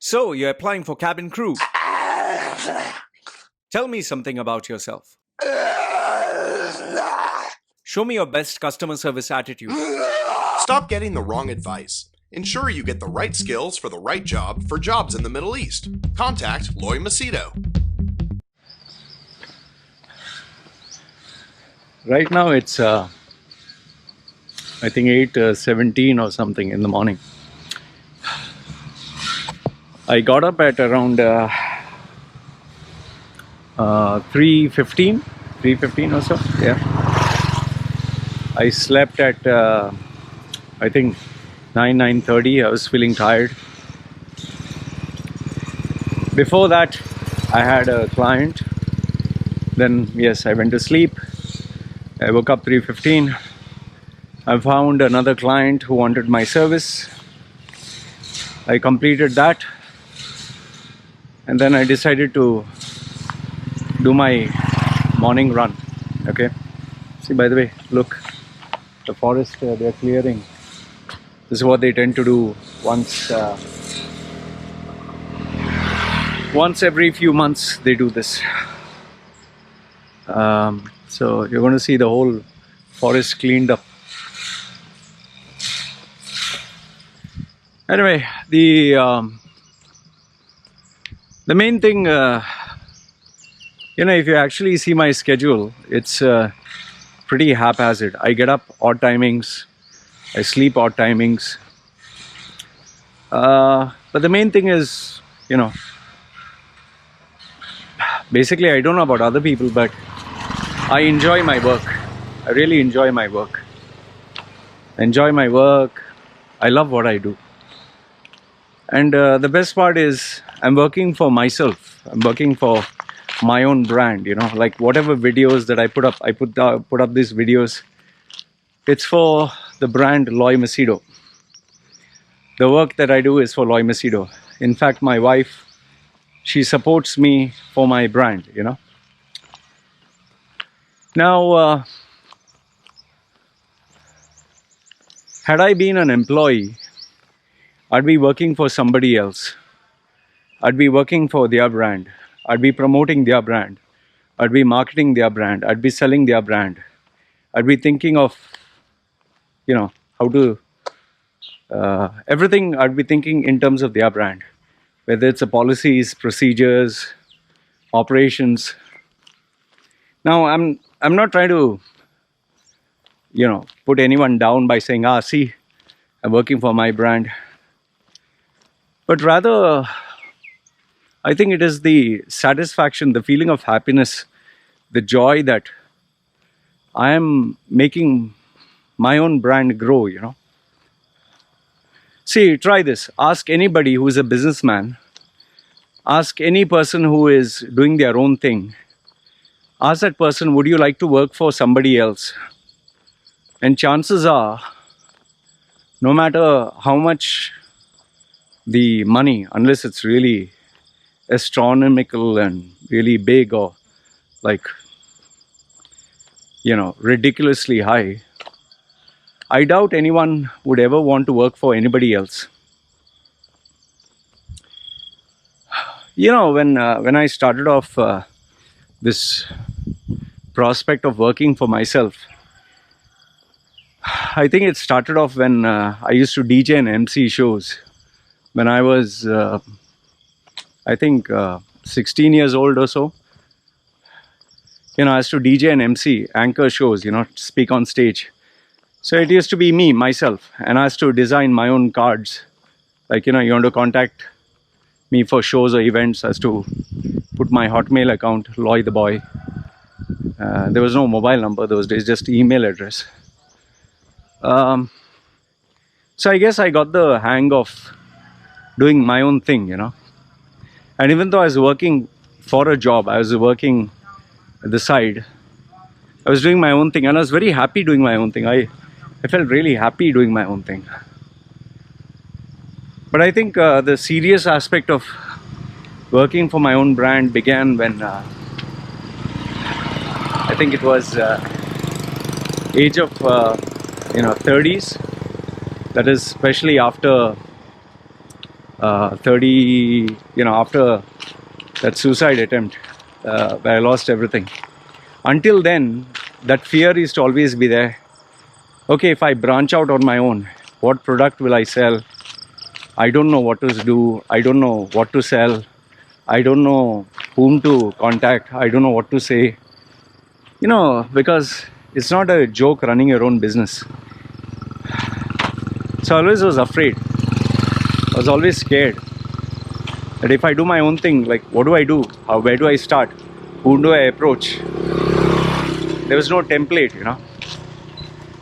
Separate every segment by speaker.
Speaker 1: So, you're applying for cabin crew. Tell me something about yourself. Show me your best customer service attitude.
Speaker 2: Stop getting the wrong advice. Ensure you get the right skills for the right job for jobs in the Middle East. Contact Loy Machedo.
Speaker 3: Right now it's I think 8:17 or something in the morning. I got up at around 3:15 or so. Yeah. I slept at I think 9:30. I was feeling tired. Before that, I had a client. Then yes, I went to sleep. I woke up 3:15. I found another client who wanted my service. I completed that, and then I decided to do my morning run. Okay. See, by the way, look, the forest they're clearing. This is what they tend to do once every few months. They do this. So you're going to see the whole forest cleaned up. Anyway, the main thing, if you actually see my schedule, it's pretty haphazard. I get up odd timings, I sleep odd timings. But the main thing is, basically I don't know about other people, but I enjoy my work. I really enjoy my work. I enjoy my work. I love what I do. And the best part is I'm working for myself. I'm working for my own brand, like whatever videos that I put up, I put up these videos. It's for the brand Loy Machedo. The work that I do is for Loy Machedo. In fact, my wife, she supports me for my brand, Now, had I been an employee, I'd be working for somebody else. I'd be working for their brand. I'd be promoting their brand. I'd be marketing their brand. I'd be selling their brand. I'd be thinking of, how to, everything I'd be thinking in terms of their brand. Whether it's the policies, procedures, operations. Now, I'm not trying to, put anyone down by saying, see, I'm working for my brand. But rather, I think it is the satisfaction, the feeling of happiness, the joy that I am making my own brand grow, See, try this. Ask anybody who is a businessman. Ask any person who is doing their own thing. Ask that person, would you like to work for somebody else? And chances are, no matter how much the money, unless it's really astronomical and really big or ridiculously high, I doubt anyone would ever want to work for anybody else. When I started off this prospect of working for myself, I think it started off when I used to DJ and MC shows. When I was, I think, 16 years old or so. I used to DJ and MC, anchor shows, speak on stage. So it used to be me, myself, and I used to design my own cards. Like, you want to contact me for shows or events, I used to put my Hotmail account, Loy the Boy. There was no mobile number those days, just email address. So I guess I got the hang of doing my own thing, And even though I was working for a job, I was working at the side, I was doing my own thing, and I was very happy doing my own thing. I felt really happy doing my own thing. But I think the serious aspect of working for my own brand began when I think it was age of 30s. That is especially after 30, after that suicide attempt where I lost everything. Until then, that fear used to always be there. Okay, if I branch out on my own, what product will I sell? I don't know what to do. I don't know what to sell. I don't know whom to contact. I don't know what to say. Because it's not a joke running your own business. So I always was afraid. I was always scared that if I do my own thing, like what do I do? Where do I start? Who do I approach? There was no template,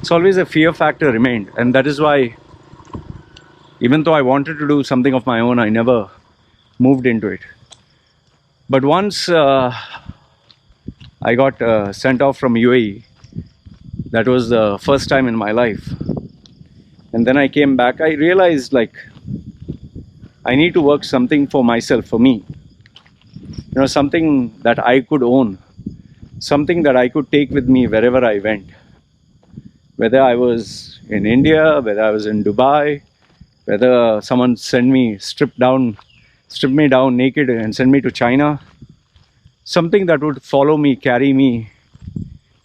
Speaker 3: So always a fear factor remained. And that is why, even though I wanted to do something of my own, I never moved into it. But once I got sent off from UAE, that was the first time in my life. And then I came back, I realized like I need to work something for myself, for me. Something that I could own, something that I could take with me wherever I went. Whether I was in India, whether I was in Dubai, whether someone stripped me down naked and sent me to China. Something that would follow me, carry me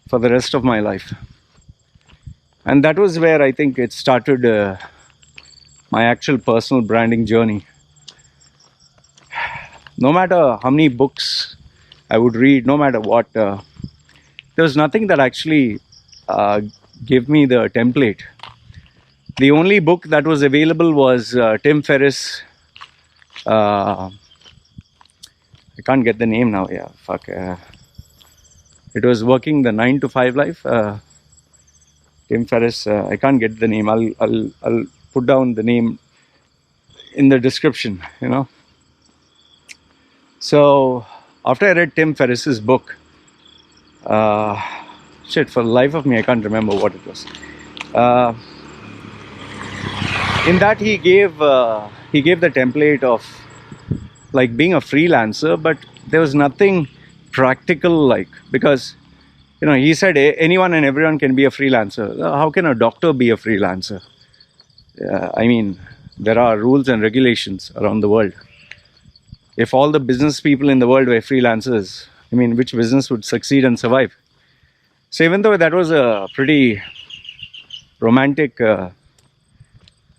Speaker 3: for the rest of my life. And that was where I think it started my actual personal branding journey. No matter how many books I would read, no matter what, there was nothing that actually gave me the template. The only book that was available was Tim Ferriss. I can't get the name now. Yeah, fuck. It was Working the 9 to 5 Life. Tim Ferriss. I can't get the name. I'll put down the name in the description. So after I read Tim Ferriss's book, for the life of me, I can't remember what it was. In that he gave the template of like being a freelancer, but there was nothing practical because he said anyone and everyone can be a freelancer. How can a doctor be a freelancer? I mean, there are rules and regulations around the world. If all the business people in the world were freelancers, I mean, which business would succeed and survive? So even though that was a pretty romantic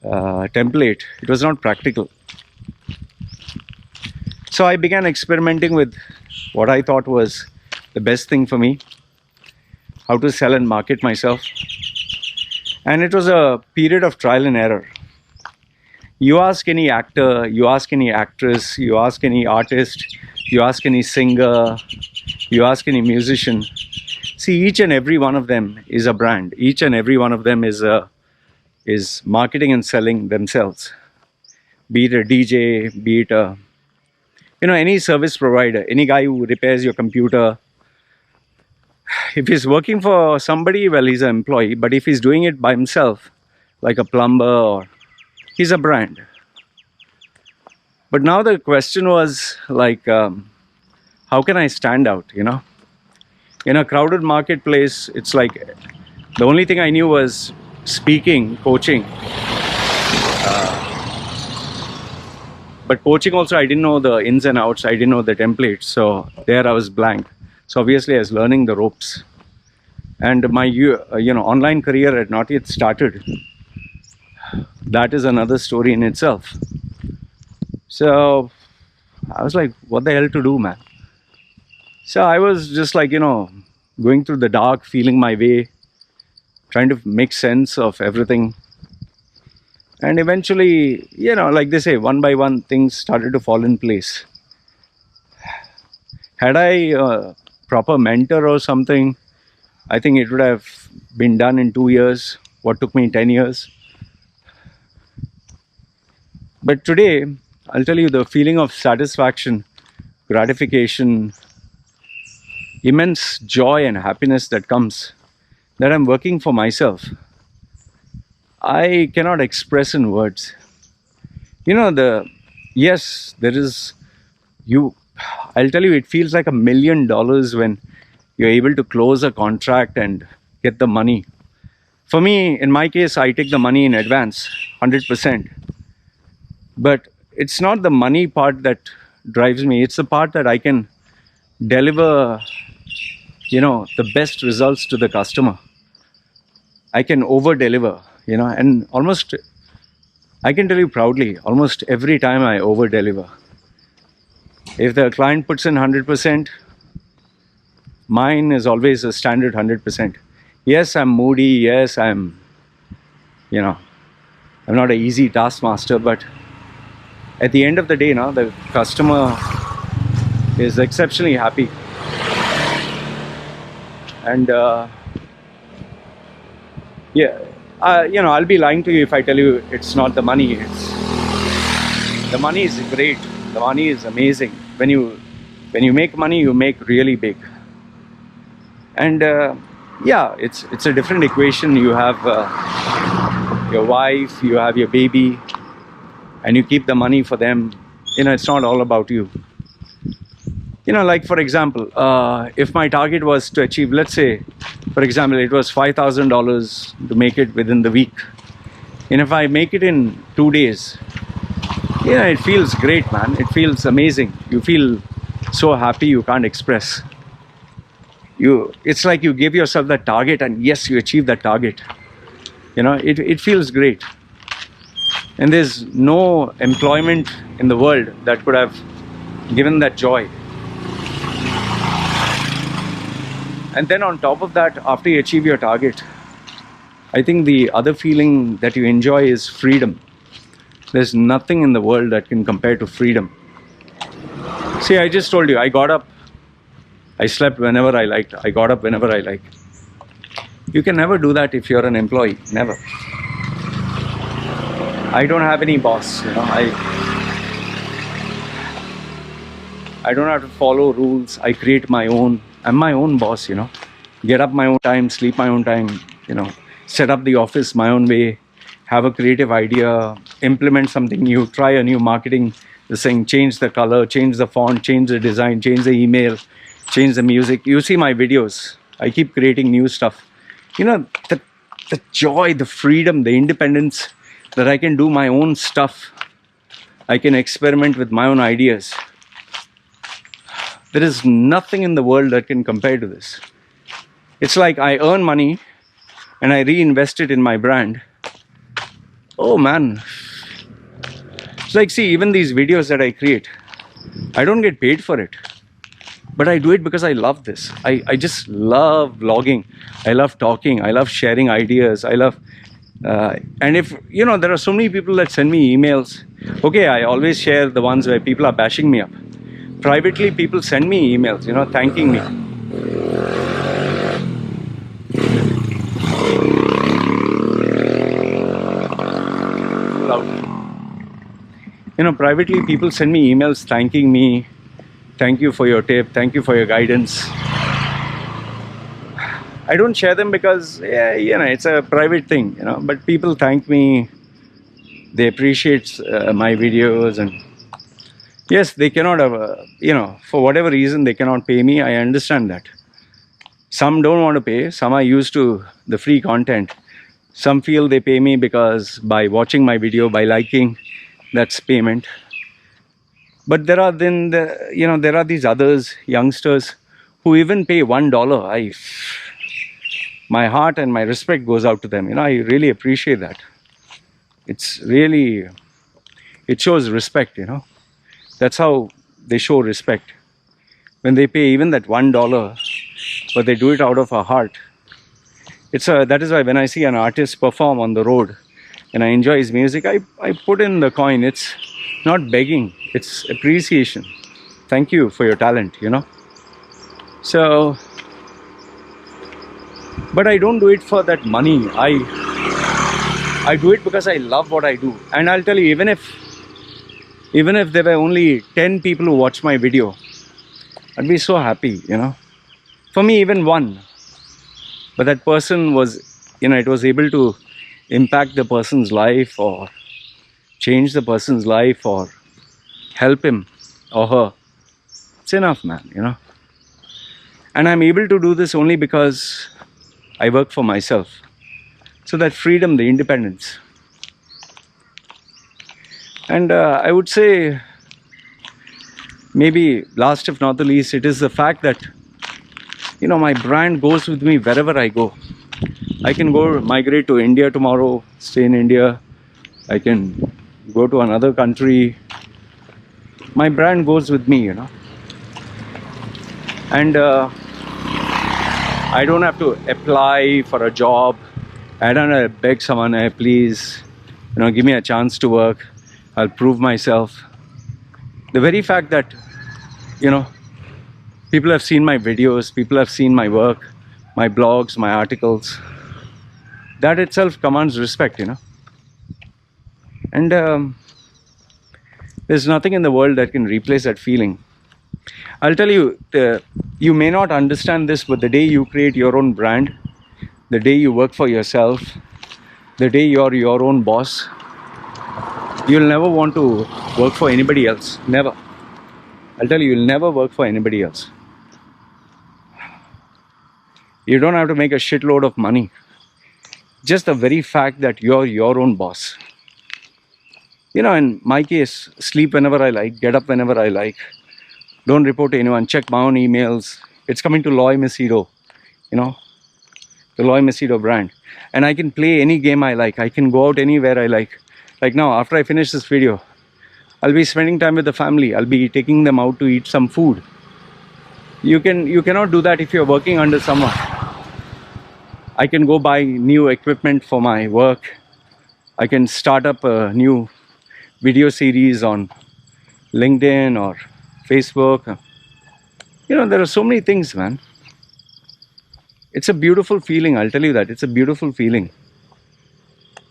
Speaker 3: template, it was not practical. So I began experimenting with what I thought was the best thing for me, how to sell and market myself. And it was a period of trial and error. You ask any actor, you ask any actress, you ask any artist, you ask any singer, you ask any musician. See, each and every one of them is a brand. Each and every one of them is marketing and selling themselves. Be it a DJ, be it any service provider, any guy who repairs your computer. If he's working for somebody, well, he's an employee. But if he's doing it by himself, like a plumber, he's a brand. But now the question was like, how can I stand out, In a crowded marketplace, it's like the only thing I knew was speaking, coaching. But coaching also, I didn't know the ins and outs. I didn't know the templates. So there I was blank. So obviously I was learning the ropes. And my online career had not yet started. That is another story in itself. So I was like, what the hell to do, man? So I was just like, going through the dark, feeling my way, trying to make sense of everything. And eventually, like they say, one by one, things started to fall in place. Had I a proper mentor or something, I think it would have been done in 2 years, what took me 10 years. But today, I'll tell you the feeling of satisfaction, gratification, immense joy and happiness that comes, that I'm working for myself, I cannot express in words. Yes, there is, I'll tell you, it feels like $1 million when you're able to close a contract and get the money. For me, in my case, I take the money in advance, 100%. But it's not the money part that drives me. It's the part that I can deliver, the best results to the customer. I can over deliver, and almost, I can tell you proudly, almost every time I over deliver. If the client puts in 100%, mine is always a standard 100%. Yes, I'm moody. Yes, I'm not an easy taskmaster, but at the end of the day, the customer is exceptionally happy. And I'll be lying to you if I tell you it's not the money. The money is great. The money is amazing. When you make money, you make really big. And it's a different equation. You have your wife, you have your baby, and you keep the money for them. It's not all about you. Like for example, if my target was to achieve, let's say, for example, it was $5,000 to make it within the week. And if I make it in 2 days, it feels great, man. It feels amazing. You feel so happy you can't express. It's like you give yourself that target, and yes, you achieve that target. It feels great. And there's no employment in the world that could have given that joy. And then on top of that, after you achieve your target, I think the other feeling that you enjoy is freedom. There's nothing in the world that can compare to freedom. See, I just told you, I got up, I slept whenever I liked, I got up whenever I liked. You can never do that if you're an employee, never. I don't have any boss, I don't have to follow rules. I create my own. I'm my own boss, Get up my own time, sleep my own time, set up the office my own way, have a creative idea, implement something new, try a new marketing thing, change the color, change the font, change the design, change the email, change the music. You see my videos. I keep creating new stuff. The joy, the freedom, the independence that I can do my own stuff. I can experiment with my own ideas. There is nothing in the world that can compare to this. It's like I earn money and I reinvest it in my brand. Oh man. It's like, see, even these videos that I create, I don't get paid for it. But I do it because I love this. I just love vlogging. I love talking. I love sharing ideas. I love... and if, there are so many people that send me emails. Okay, I always share the ones where people are bashing me up. Privately, people send me emails, thanking me. Privately, people send me emails thanking me. Thank you for your tip. Thank you for your guidance. I don't share them because, it's a private thing, But people thank me. They appreciate my videos, and yes, they cannot have, for whatever reason, they cannot pay me. I understand that. Some don't want to pay. Some are used to the free content. Some feel they pay me because by watching my video, by liking, that's payment. But there are there are these others, youngsters, who even pay $1. My heart and my respect goes out to them. I really appreciate that. It's really, it shows respect, That's how they show respect. When they pay even that $1, but they do it out of a heart. That is why when I see an artist perform on the road and I enjoy his music, I put in the coin. It's not begging, it's appreciation. Thank you for your talent, So, but I don't do it for that money. I do it because I love what I do. And I'll tell you, even if there were only 10 people who watch my video, I'd be so happy, For me, even one. But that person was, it was able to impact the person's life or change the person's life or help him or her. It's enough, man, And I'm able to do this only because I work for myself. So that freedom, the independence. And I would say, maybe last if not the least, it is the fact that, my brand goes with me wherever I go. I can go migrate to India tomorrow, stay in India. I can go to another country. My brand goes with me, And I don't have to apply for a job. I don't have to beg someone, hey, please, give me a chance to work. I'll prove myself. The very fact that, people have seen my videos, people have seen my work, my blogs, my articles, that itself commands respect, And there's nothing in the world that can replace that feeling. I'll tell you, you may not understand this, but the day you create your own brand, the day you work for yourself, the day you're your own boss, you'll never want to work for anybody else. Never. I'll tell you, you'll never work for anybody else. You don't have to make a shitload of money. Just the very fact that you're your own boss. In my case, sleep whenever I like, get up whenever I like. Don't report to anyone, check my own emails. It's coming to Loy Machedo, the Loy Machedo brand. And I can play any game I like. I can go out anywhere I like. Like now, after I finish this video, I'll be spending time with the family. I'll be taking them out to eat some food. You cannot do that if you're working under someone. I can go buy new equipment for my work. I can start up a new video series on LinkedIn or Facebook. There are so many things, man. It's a beautiful feeling, I'll tell you that. It's a beautiful feeling.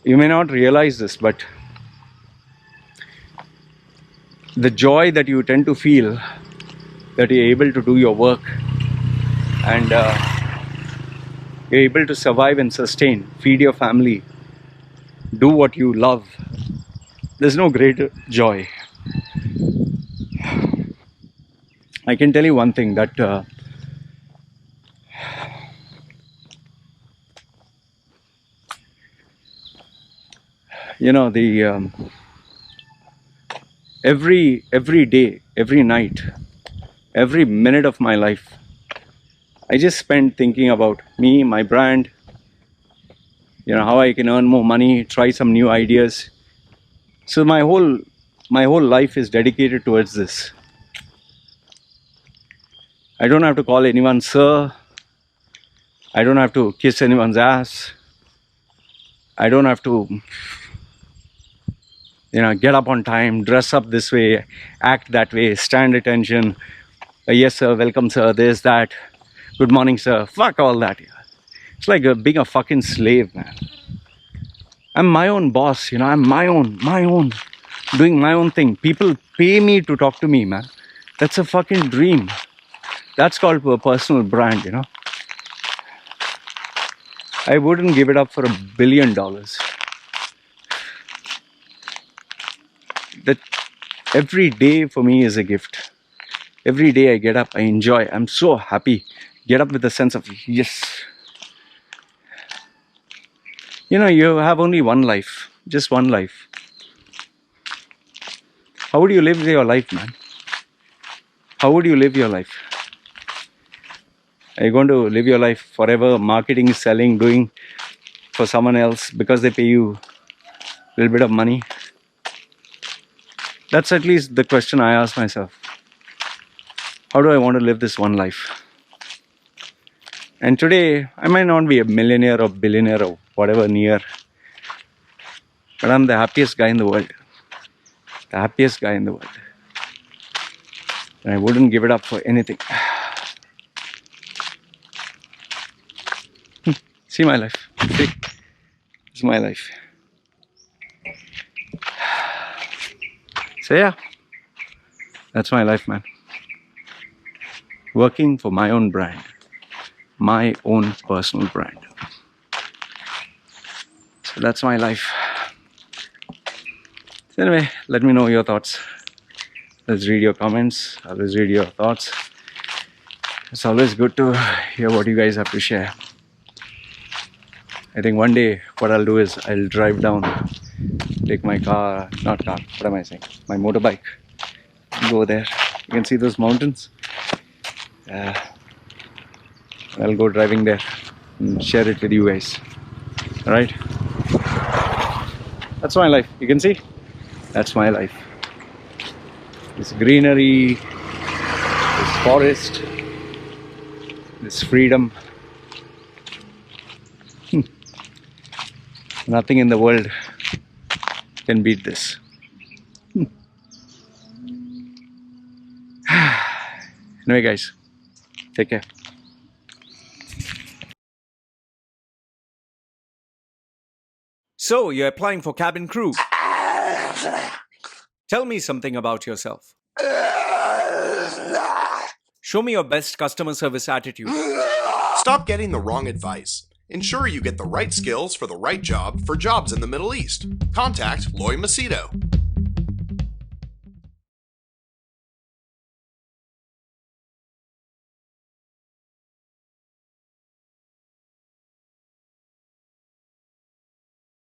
Speaker 3: You may not realize this, but the joy that you tend to feel that you're able to do your work and you're able to survive and sustain, feed your family, do what you love. There's no greater joy. I can tell you one thing, that every day, every night, every minute of my life, I just spend thinking about me, my brand, how I can earn more money, try some new ideas. So my whole life is dedicated towards this. I don't have to call anyone sir. I don't have to kiss anyone's ass. I don't have to get up on time, dress up this way, act that way, stand attention. Yes sir, welcome sir, this, that, good morning sir. Fuck all that. It's like being a fucking slave, man. I'm my own boss, I'm my own, doing my own thing. People pay me to talk to me, man. That's a fucking dream. That's called a personal brand, I wouldn't give it up for $1 billion. That every day for me is a gift. Every day I get up, I enjoy. I'm so happy. Get up with a sense of yes. You have only one life, just one life. How would you live your life, man? How would you live your life? Are you going to live your life forever marketing, selling, doing for someone else because they pay you a little bit of money? That's at least the question I ask myself. How do I want to live this one life? And today, I might not be a millionaire or billionaire or whatever near, but I'm the happiest guy in the world. The happiest guy in the world. And I wouldn't give it up for anything. See my life. See, it's my life. So yeah, that's my life, man. Working for my own brand. My own personal brand. So that's my life. So anyway, let me know your thoughts. Let's read your comments. Always read your thoughts. It's always good to hear what you guys have to share. I think one day what I'll do is I'll drive down take my car, not car, what am I saying? My motorbike. Go there. You can see those mountains. I'll go driving there and share it with you guys. Alright? That's my life. You can see? That's my life. This greenery, this forest, this freedom. Nothing in the world can beat this. Anyway, guys, take care.
Speaker 1: So, you're applying for cabin crew. Tell me something about yourself. Show me your best customer service attitude.
Speaker 2: Stop getting the wrong advice. Ensure you get the right skills for the right job for jobs in the Middle East. Contact Loy Machedo.